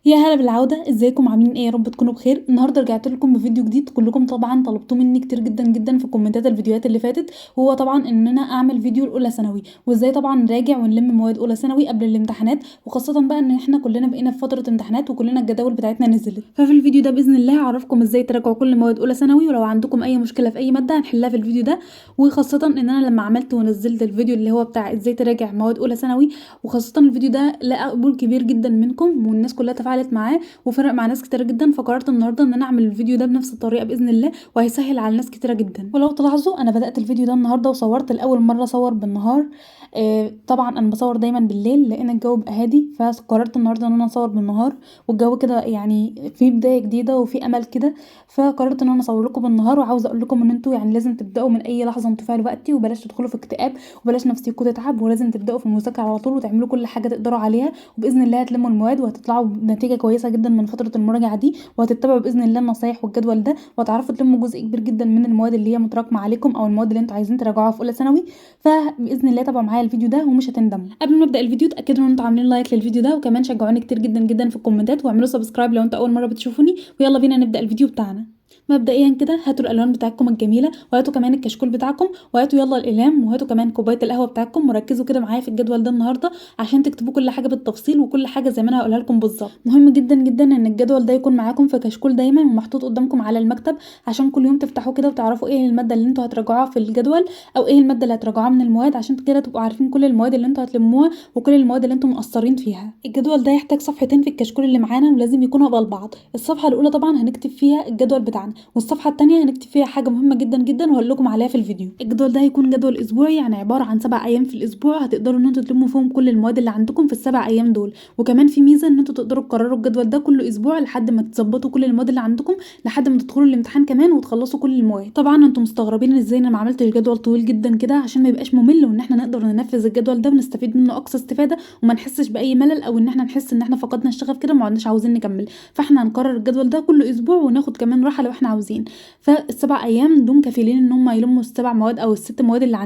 يا هلا بالعودة، ازيكم عاملين ايه؟ يا رب تكونوا بخير. النهارده رجعت لكم بفيديو جديد. كلكم طبعا طلبتوه مني كتير جدا جدا في كومنتات الفيديوهات اللي فاتت، وهو طبعا ان انا اعمل فيديو الاولى ثانوي، وازاي طبعا نراجع ونلم مواد اولى ثانوي قبل الامتحانات، وخاصة بقى ان احنا كلنا بقينا في فترة امتحانات وكلنا الجداول بتاعتنا نزلت. ففي الفيديو ده باذن الله هعرفكم ازاي تراجعوا كل مواد اولى ثانوي، ولو عندكم اي مشكلة في اي مادة هنحلها في الفيديو ده. وخاصة ان انا لما عملت ونزلت الفيديو اللي هو بتاع ازاي تراجع مواد اولى ثانوي، وخاصة الفيديو ده لقى قبول كبير جدا منكم والناس كلها تفاعلت معاه وفرق مع ناس كتيره جدا، فقررت النهارده ان انا اعمل الفيديو ده بنفس الطريقه باذن الله، وهيسهل على ناس كتيره جدا. ولو تلاحظوا انا بدات الفيديو ده النهارده وصورت لاول مره اصور بالنهار. طبعا انا بصور دايما بالليل لان الجو بيبقى هادي، فقررت النهارده ان انا اصور بالنهار، والجو كده يعني في بدايه جديده وفي امل كده، فقررت ان انا اصور لكم بالنهار. وعاوزه اقول لكم ان انتوا يعني لازم تبداوا من اي لحظه انتوا فيها دلوقتي، وبلاش تدخلوا في اكتئاب، وبلاش نفسيكم تتعب، ولازم تبداوا في المذاكره على طول وتعملوا كل حاجه تقدروا عليها، وباذن الله هتلموا المواد وهتطلعوا بنتيجه كويسه جدا من فتره المراجعه دي، وهتتبعوا باذن الله النصايح والجدول ده، وهتعرفوا تلموا جزء كبير جدا من المواد اللي هي متراكمه عليكم او المواد اللي انتوا عايزين تراجعوها في اولى ثانوي. فباذن الله تابعوا معايا الفيديو ده ومش هتندموا. قبل ما ابدا الفيديو اتاكدوا ان انتوا عاملين لايك للفيديو ده، وكمان شجعوني كتير جدا جدا في الكومنتات، واعملوا سبسكرايب لو انتوا اول مره بتشوفوني. ويلا بينا نبدا الفيديو بتاعنا. مبدئيا كده هاتوا الالوان بتاعتكم الجميله، وهاتوا كمان الكشكول بتاعكم، وهاتوا يلا الاقلام، وهاتوا كمان كوبايه القهوه بتاعتكم، وركزوا كده معايا في الجدول ده النهارده عشان تكتبوا كل حاجه بالتفصيل وكل حاجه زي ما انا هقولها لكم بالظبط. مهم جدا جدا ان الجدول ده يكون معاكم في كشكول دايما ومحطوط قدامكم على المكتب، عشان كل يوم تفتحوه كده وتعرفوا ايه الماده اللي انتوا هتراجعوها في الجدول، او ايه الماده اللي هتراجعوها من المواد، عشان كده تبقوا عارفين كل المواد اللي انتوا هتلموها وكل المواد اللي انتوا مقصرين فيها. الجدول ده يحتاج صفحتين في الكشكول اللي معانا، ولازم يكونوا قبل بعض. الصفحه الاولى طبعا هنكتب فيها الجدول بتاعنا، والصفحه الثانيه هنكتب فيها حاجه مهمه جدا جدا وهقول لكم عليها في الفيديو. الجدول ده هيكون جدول اسبوعي، يعني عباره عن 7 ايام في الاسبوع هتقدروا ان انتوا تلموا فيهم كل المواد اللي عندكم في السبع ايام دول. وكمان في ميزه ان انتوا تقدروا تكرروا الجدول ده كل اسبوع لحد ما تظبطوا كل المواد اللي عندكم، لحد ما تدخلوا الامتحان كمان وتخلصوا كل المواد. طبعا انتم مستغربين ازاي انا ما عملتش جدول طويل جدا كده، عشان ما يبقاش ممل، وان احنا نقدر ننفذ الجدول ده ونستفيد منه اقصى استفاده، وما نحسش باي ملل، او ان احنا نحس ان احنا فقدنا الشغف كده وما عدناش عاوزين نكمل. فاحنا هنكرر الجدول ده كل اسبوع وناخد كمان راحه لو احنا عاوزين. فالسبع ايام دول كفيلين ان هم يلموا السبع مواد او الست مواد اللي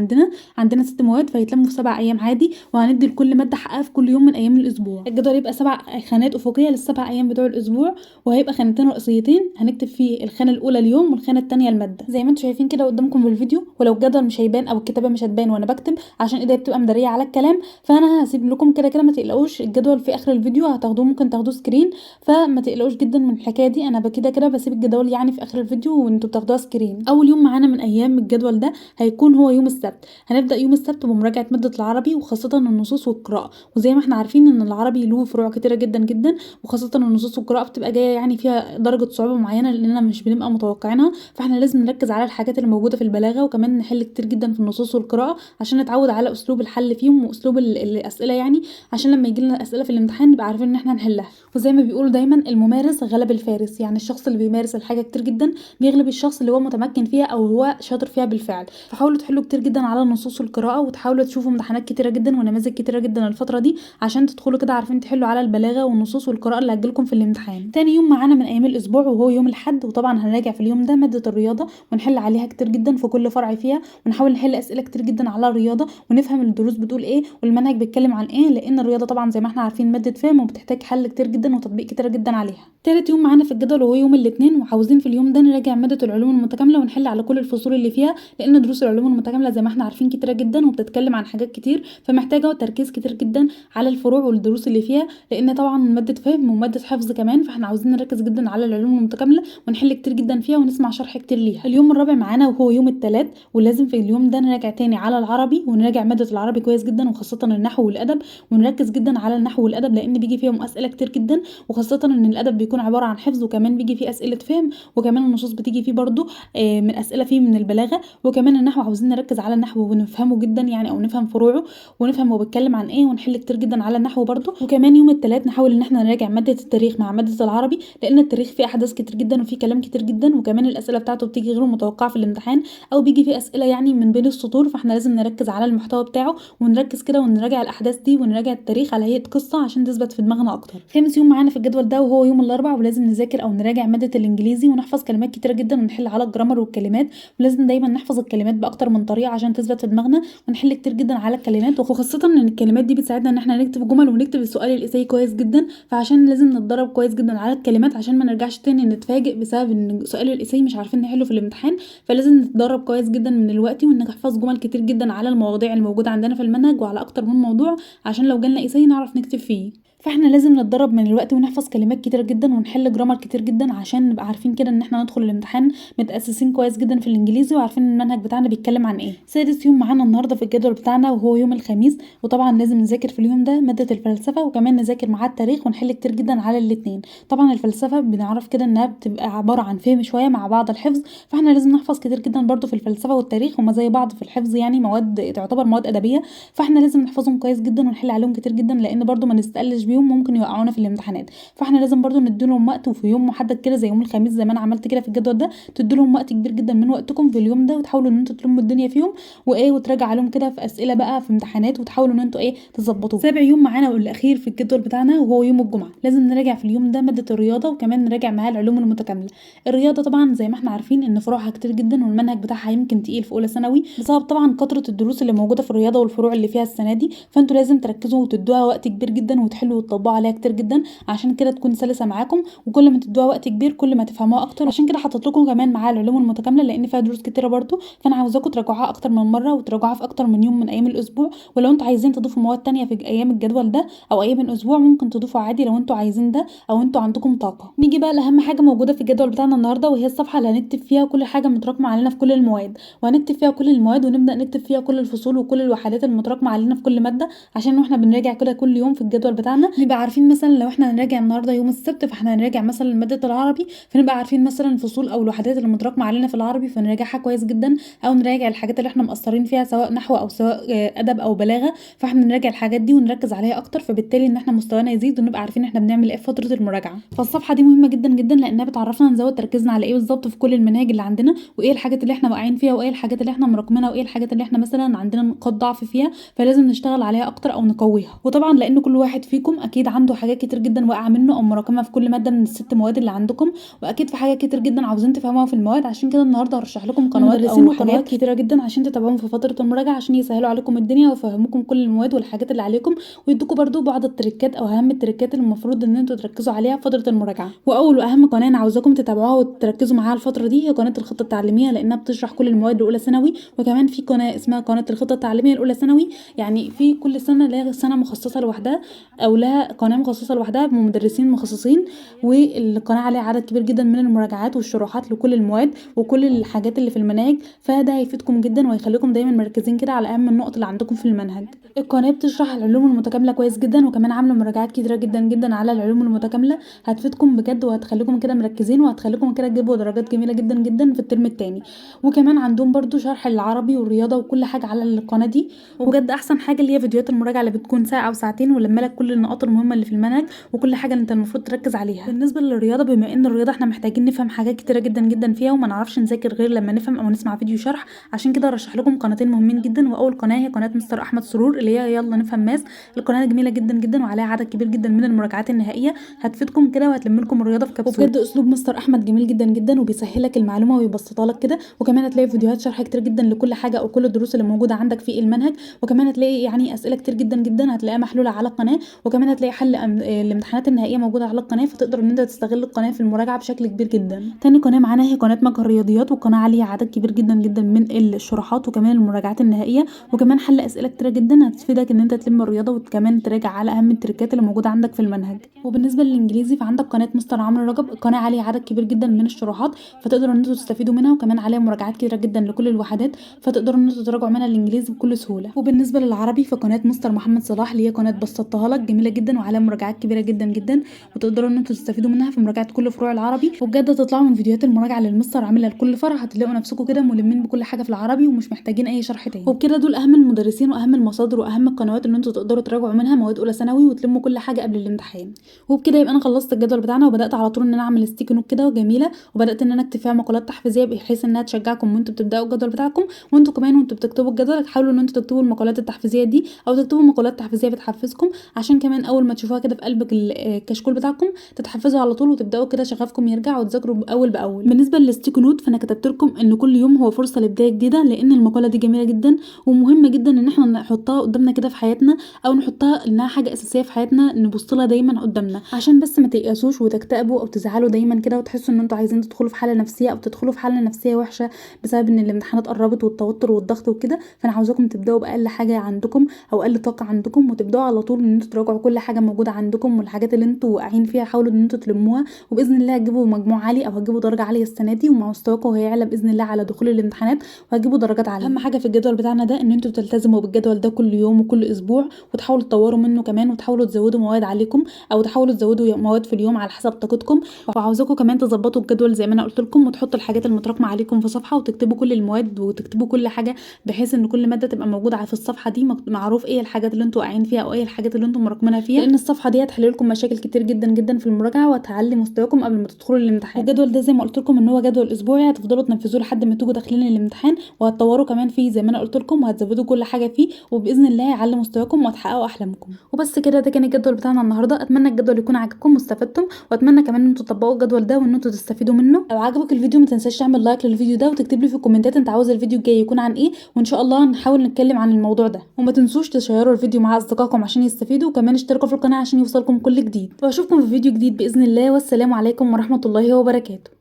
عندنا 6 مواد، فيتلموا في 7 ايام عادي، وهندي لكل ماده حقها في كل يوم من ايام الاسبوع. الجدول يبقى 7 خانات افقيه للسبع ايام بتوع الاسبوع، وهيبقى خانتين رئيسيتين هنكتب فيه الخانه الاولى اليوم والخانه الثانيه الماده، زي ما انتم شايفين كده قدامكم في الفيديو. ولو الجدول مش هيبان او الكتابه مش هتبان وانا بكتب عشان ايديا بتبقى مداريه على الكلام، فانا هسيب لكم كده كده ما تقلقوش. الجدول في اخر الفيديو هتاخدوه، ممكن تاخدوه سكرين، فما تقلقوش جدا من الحكايه دي. انا كده كده بسيب الجدول يعني في اخر الفيديو وانتوا بتاخدوها سكرين. اول يوم معانا من ايام الجدول ده هيكون هو يوم السبت. هنبدا يوم السبت بمراجعه ماده العربي، وخاصه النصوص والقراءه. وزي ما احنا عارفين ان العربي له فروع كتيره جدا جدا، وخاصه النصوص والقراءه بتبقى جايه يعني فيها درجه صعوبه معينه لاننا مش بنبقى متوقعينها، فاحنا لازم نركز على الحاجات اللي موجوده في البلاغه، وكمان نحل كتير جدا في النصوص والقراءه عشان نتعود على اسلوب الحل فيهم واسلوب الاسئله، يعني عشان لما يجي لنا اسئله في الامتحان نبقى عارفين ان احنا نحلها. وزي ما بيقولوا دايما الممارس غلب الفارس، يعني الشخص اللي بيمارس الحاجه كتير جدا بيغلب الشخص اللي هو متمكن فيها او هو شاطر فيها بالفعل. فحاولوا تحلوا كتير جدا على النصوص والقراءه، وتحاولوا تشوفوا امتحانات كتيره جدا ونماذج كتيره جدا الفتره دي عشان تدخلوا كده عارفين تحلوا على البلاغه والنصوص والقراءه اللي هتجيلكم في الامتحان. تاني يوم معانا من ايام الاسبوع وهو يوم الاحد، وطبعا هنراجع في اليوم ده ماده الرياضه ونحل عليها كتير جدا في كل فرع فيها، ونحاول نحل اسئله كتير جدا على الرياضه ونفهم الدروس بتقول ايه والمنهج بيتكلم عن ايه، لان الرياضه طبعا زي ما احنا عارفين ماده فهم وبتحتاج حل كتير جدا وتطبيق كتير جدا عليها. تالت يوم معانا في الجدول وهو يوم الاثنين، وعاوزين في اليوم ده نراجع ماده العلوم المتكامله ونحل على كل الفصول اللي فيها، لان دروس العلوم المتكامله زي ما احنا عارفين كتيره جدا وبتتكلم عن حاجات كتير، فمحتاجه تركيز كتير جدا على الفروع والدروس اللي فيها، لان طبعا ماده فهم وماده حفظ كمان، فاحنا عاوزين نركز جدا على العلوم المتكامله ونحل كتير جدا فيها ونسمع شرح كتير ليها. اليوم الرابع معانا وهو يوم الثلاث، ولازم في اليوم ده نراجع تاني على العربي ونراجع ماده العربي كويس جدا، وخاصه النحو والادب، ونركز جدا على النحو والادب لان بيجي فيهم اسئله كتير جدا، وخاصه ان الادب بيكون عباره عن حفظ وكمان بيجي فيه اسئله فهم، وكمان النصوص بتيجي فيه برضو من اسئله فيه من البلاغه، وكمان النحو عاوزين نركز على النحو ونفهمه جدا يعني، او نفهم فروعه ونفهم هو بيتكلم عن ايه ونحل كتير جدا على النحو برضو. وكمان يوم الثلاث نحاول ان احنا نراجع ماده التاريخ مع ماده العربي، لان التاريخ فيه احداث كتير جدا وفيه كلام كتير جدا، وكمان الاسئله بتاعته بتيجي غير متوقعه في الامتحان، او بيجي فيه اسئله يعني من بين السطور، فاحنا لازم نركز على المحتوى بتاعه ونركز كده ونراجع الاحداث دي ونراجع التاريخ على هيئه قصه عشان تثبت في دماغنا اكتر. خامس يوم معانا في الجدول ده وهو يوم الاربعاء، ولازم نذاكر او نراجع ماده الانجليزي ونحفظ كلمات كتيره جدا ونحل على الجرامر والكلمات، ولازم دايما نحفظ الكلمات باكتر من طريقه عشان تثبت في دماغنا، ونحل كتير جدا على الكلمات، وخاصه ان الكلمات دي بتساعدنا ان احنا نكتب جمل ونكتب السؤال الاسئله كويس جدا. فعشان لازم نتدرب كويس جدا على الكلمات عشان ما نرجعش تاني نتفاجئ بسبب ان سؤال الاسئله مش عارفين نحله في الامتحان. فلازم نتدرب كويس جدا من الوقت ونحفظ جمل كتير جدا على المواضيع الموجوده عندنا في المنهج وعلى اكتر من موضوع عشان لو جالنا اسئله نعرف نكتب فيه. فاحنا لازم نتدرب من الوقت ونحفظ كلمات كتير جدا ونحل جرامر كتير جدا عشان نبقى عارفين كده ان احنا ندخل الامتحان متاسسين كويس جدا في الانجليزي وعارفين المنهج بتاعنا بيتكلم عن ايه. سادس يوم معانا النهارده في الجدول بتاعنا وهو يوم الخميس، وطبعا لازم نذاكر في اليوم ده ماده الفلسفه وكمان نذاكر معاه التاريخ ونحل كتير جدا على الاثنين. طبعا الفلسفه بنعرف كده انها بتبقى عباره عن فهم شويه مع بعض الحفظ، فاحنا لازم نحفظ كتير جدا برضو في الفلسفه والتاريخ، هما زي بعض في الحفظ يعني مواد تعتبر مواد ادبيه، فاحنا لازم نحفظهم كويس جدا ونحل عليهم كتير جدا لان برضو ما نستقلش بيهم ممكن يوقعونا في الامتحانات. فاحنا لازم برضو نديلهم وقت وفي يوم محدد كده زي يوم الخميس زي ما انا عملت كده في الجدول ده، تديلهم وقت كبير جدا من وقتكم في اليوم ده وتحاولوا ان انتوا تلموا الدنيا فيهم وتراجعوا عليهم كده في اسئله بقى في امتحانات وتحاولوا ان انتوا تظبطوه. سابع يوم معانا والاخير في الجدول بتاعنا وهو يوم الجمعه، لازم نراجع في اليوم ده ماده الرياضه وكمان نراجع معاها العلوم المتكامله. الرياضه طبعا زي ما احنا عارفين ان فروعها كتير جدا والمنهج بتاعها يمكن تقيل في اولى ثانوي بسبب طبعا كثره الدروس اللي موجوده في الرياضه والفروع اللي فيها السنه دي، فانتوا لازم تركزوا وتدوها وقت كبير جدا وتحلوا وتطبقوا عليها كتير جدا عشان كده تكون سلسه معاكم، وكل ما تدوها وقت كبير كل ما تفهموها اكتر. عشان كده حطيت لكم كمان معاها العلوم المتكامله لان فيها دروس كتيره برضو، فانا عاوزاكم تراجعوها اكتر من مره وتراجعوها في اكتر من يوم من ايام الاسبوع، ولو انتوا عايزين تضيفوا مواد تانية في ايام الجدول ده او ايام الاسبوع ممكن تضيفوا عادي لو انتوا عايزين ده او انتوا عندكم طاقه. نيجي بقى لاهم حاجه موجوده في الجدول بتاعنا النهارده وهي الصفحه اللي هنكتب فيها كل حاجه متراكمه علينا في كل المواد، وهنكتب فيها كل المواد ونبدا نكتب فيها كل الفصول وكل الوحدات المتراكمه علينا في كل ماده عشان واحنا بنراجع كده كل يوم في الجدول بتاعنا نبقى عارفين مثلا لو احنا هنراجع النهارده يوم السبت فاحنا هنراجع مثلا ماده العربي فنبقى عارفين مثلا الفصول او الوحدات اللي متراكمه علينا في العربي فنراجعها كويس جدا، او نراجع الحاجات اللي احنا مقصرين فيها سواء نحو او سواء ادب او بلاغه، فاحنا نراجع الحاجات دي ونركز عليها اكتر فبالتالي ان احنا مستوانا يزيد ونبقى عارفين احنا بنعمل ايه في فتره المراجعه. فالصفحه دي مهمه جدا جدا لانها بتعرفنا نزود تركيزنا على ايه بالظبط في كل المناهج اللي عندنا وايه الحاجات اللي احنا واقعين فيها وايه الحاجات اللي احنا مراكمينها وايه الحاجات اللي احنا مثلا عندنا نقاط ضعف فيها فلازم نشتغل عليها اكتر او نقويها. وطبعا لان كل واحد فيكم اكيد عنده حاجات كتير جدا واقعه منه او مراكمها في كل ماده من الست مواد اللي عندكم، واكيد في حاجات كتير جدا عاوزين تفهموها في المواد، عشان كده النهارده هرشح لكم قنوات او حاجات كتيره جدا عشان تتابعوهم في فتره المراجعه عشان يسهلوا عليكم الدنيا ويفهموكم كل المواد والحاجات اللي عليكم ويدوكم برضو بعض التريكات او اهم التريكات اللي المفروض ان انتوا تركزوا عليها في فتره المراجعه. واول واهم قناه انا عاوزاكم تتابعوها وتركزوا معاها الفتره دي هي قناه الخطه التعليميه لانها بتشرح كل المواد الاولى ثانوي، وكمان في قناه اسمها قناه الخطه التعليميه الاولى ثانوي، يعني في كل سنه لها سنه مخصصه لوحدها او لها قناه مخصصه لوحدها بمدرسين مخصصين، والقناه عليها عدد كبير جدا من المراجعات والشروحات لكل المواد وكل الحاجات اللي في المناهج، فده هيفيدكم جدا وهيخليكم دايما مركزين كده على اهم النقط اللي عندكم في المنهج. القناه بتشرح العلوم المتكامله كويس جدا وكمان عامله مراجعات كتيره جدا جدا على العلوم المتكامله هتفيدكم بجد وهتخليكم كده مركزين وهتخليكم كده تجيبوا درجات جميله جدا جدا في الترم الثاني. وكمان عندهم برضو شرح العربي والرياضه وكل حاجه على القناه دي، وبجد احسن حاجه اللي هي فيديوهات المراجعه اللي بتكون ساعه او ساعتين ولما لك كل النقاط المهمه اللي في المنهج وكل حاجه اللي انت المفروض تركز عليها. بالنسبه للرياضه بما ان الرياضه احنا محتاجين نفهم حاجات كتيره جدا جدا فيها وما نعرفش نذاكر غير لما نفهم او نسمع فيديو شرح، عشان كده ارشح لكم قناتين مهمين جدا، واول قناه هي قناه مستر احمد سرور اللي هي يلا نفهم ماس. القناه جميله جدا جدا وعليها عدد كبير جدا من المراجعات النهائيه هتفيدكم كده وهتلم لكم الرياضه في كبسوله، وبجد اسلوب مستر احمد جميل جدا جدا وبيسهل لك المعلومه ويبسطها لك كده، وكمان هتلاقي فيديوهات شرح كتير جدا لكل حاجه او كل الدروس اللي موجوده عندك في المنهج، وكمان هتلاقي يعني اسئله كتير جدا جدا هتلاقيها محلوله على القناه، وكمان هتلاقي حل الامتحانات النهائيه موجوده على القناه فتقدر ان انت تستغل القناه في المراجعه بشكل كبير جدا. تاني قناه معانا هي قناه مجهر الرياضيات، والقناه عليها عدد كبير جدا جدا من الشروحات وكمان المراجعات النهائيه وكمان حل اسئله كتيره جدا هتفيدك ان انت تلم الرياضه وكمان تراجع على اهم التريكات اللي موجوده عندك في المنهج. وبالنسبه للانجليزي فعندك قناه مستر عمرو رجب، القناه عليها عدد كبير جدا من الشروحات فتقدروا ان انتوا تستفيدوا منها، وكمان عليها مراجعات كتيره جدا لكل الوحدات فتقدروا ان انتوا تراجعوا منها الانجليزي بكل سهوله. وبالنسبه للعربي فقناه مستر محمد صلاح اللي هي قناه بسطتها لك جميله جدا وعليها مراجعات كبيره جدا جدا وتقدروا ان انتوا تستفيدوا منها في مراجعه كل فروع العربي، وبجد هتطلعوا من فيديوهات المراجعه اللي المستر عاملها لكل فرع هتلاقوا نفسكم كده ملمين بكل حاجه في العربي ومش محتاجين اي شرح تاني. وبكده دول اهم المدرسين واهم المصادر واهم القنوات اللي انتوا تقدروا تراجعوا منها مواد اولى ثانوي وتلموا كل حاجه قبل الامتحان. وبكده يبقى انا خلصت الجدول بتاعنا وبدات على طول ان انا اعمل ستيكي نوت كده وجميله، وبدات ان انا اكتب فيها مقالات تحفيزيه بحيث انها تشجعكم وانتوا بتبداوا الجدول بتاعكم، وانتوا كمان وانتوا بتكتبوا الجدول حاولوا ان انتوا تكتبوا المقالات التحفيزيه دي او تكتبوا مقالات تحفيزيه بتحفزكم عشان كمان اول ما تشوفوها كده في قلب الكشكول بتاعكم تتحفزوا على طول وتبداوا كده شغفكم يرجع وتذاكروا اول باول. بالنسبه للستيكي نوت فانا كتبت لكم ان كل يوم هو فرصه لبدايه جديده، لان المقاله دي جميله جدا ومهمه جدا ان احنا نحطها قدامنا كده في حياتنا، او نحطها انها حاجه اساسيه في حياتنا نبص لها دايما قدامنا، عشان بس ما تيأسوش وتكتئبوا او تزعلوا دايما كده وتحسوا ان انتوا عايزين تدخلوا في حاله نفسيه او تدخلوا في حاله نفسيه وحشه بسبب ان الامتحانات قربت والتوتر والضغط وكده. فانا عاوزاكم تبداوا باقل حاجه عندكم او اقل طاقه عندكم، وتبداوا على طول ان انتوا تراجعوا كل حاجه موجوده عندكم، والحاجات اللي انتوا واقعين فيها حاولوا ان انتوا تلموها، وباذن الله هتجيبوا مجموع عالي او هتجيبوا درجه عاليه السنه دي، ومع مستواكم هيعلى باذن الله على دخول الامتحانات وهتجيبوا درجات عاليه. اهم حاجه في الجدول بتاعنا ده ان انتوا تلتزموا بالجدول ده كل يوم وكل اسبوع، وتحاولوا تطوروا منه كمان، وتحاولوا تزودوا مواد عليكم او تحاولوا تزودوا مواد في اليوم على حسب طاقتكم. وعاوزاكم كمان تظبطوا الجدول زي ما انا قلت لكم، وتحطوا الحاجات المتراكمه عليكم في صفحه، وتكتبوا كل المواد وتكتبوا كل حاجه، بحيث ان كل ماده تبقى موجوده في الصفحه دي معروف ايه الحاجات اللي انتوا واقعين فيها او ايه الحاجات اللي انتوا مراكمينها فيها، لان الصفحه دي هتحل لكم مشاكل كتير جدا جدا في المراجعه وهتعلي مستواكم قبل ما تدخلوا الامتحان. والجدول ده زي ما قلت لكم ان هو جدول اسبوعي هتفضلوا تنفذوه لحد ما تيجوا داخلين الامتحان، وهتطوروا كمان فيه زي ما انا قلت لكم، وهتزودوا كل حاجه فيه، وباذن الله هيعلي مستواكم وهتحققوا احلامكم. وبس كده، ده كان الجدول بتاعنا النهارده. اتمنى الجدول يكون عاجبكم واستفدتم، واتمنى كمان ان انتوا تطبقوا الجدول ده وان انتوا تستفيدوا منه. لو عجبك الفيديو ما تنساش تعمل لايك للفيديو ده وتكتب لي في الكومنتات انت عاوز الفيديو الجاي يكون عن ايه، وان شاء الله نحاول نتكلم عن الموضوع ده. وما تنسوش تشيروا الفيديو مع اصدقائكم عشان يستفيدوا، وكمان اشتركوا في القناه عشان يوصلكم كل جديد. واشوفكم في فيديو جديد باذن الله، والسلام عليكم ورحمه الله وبركاته.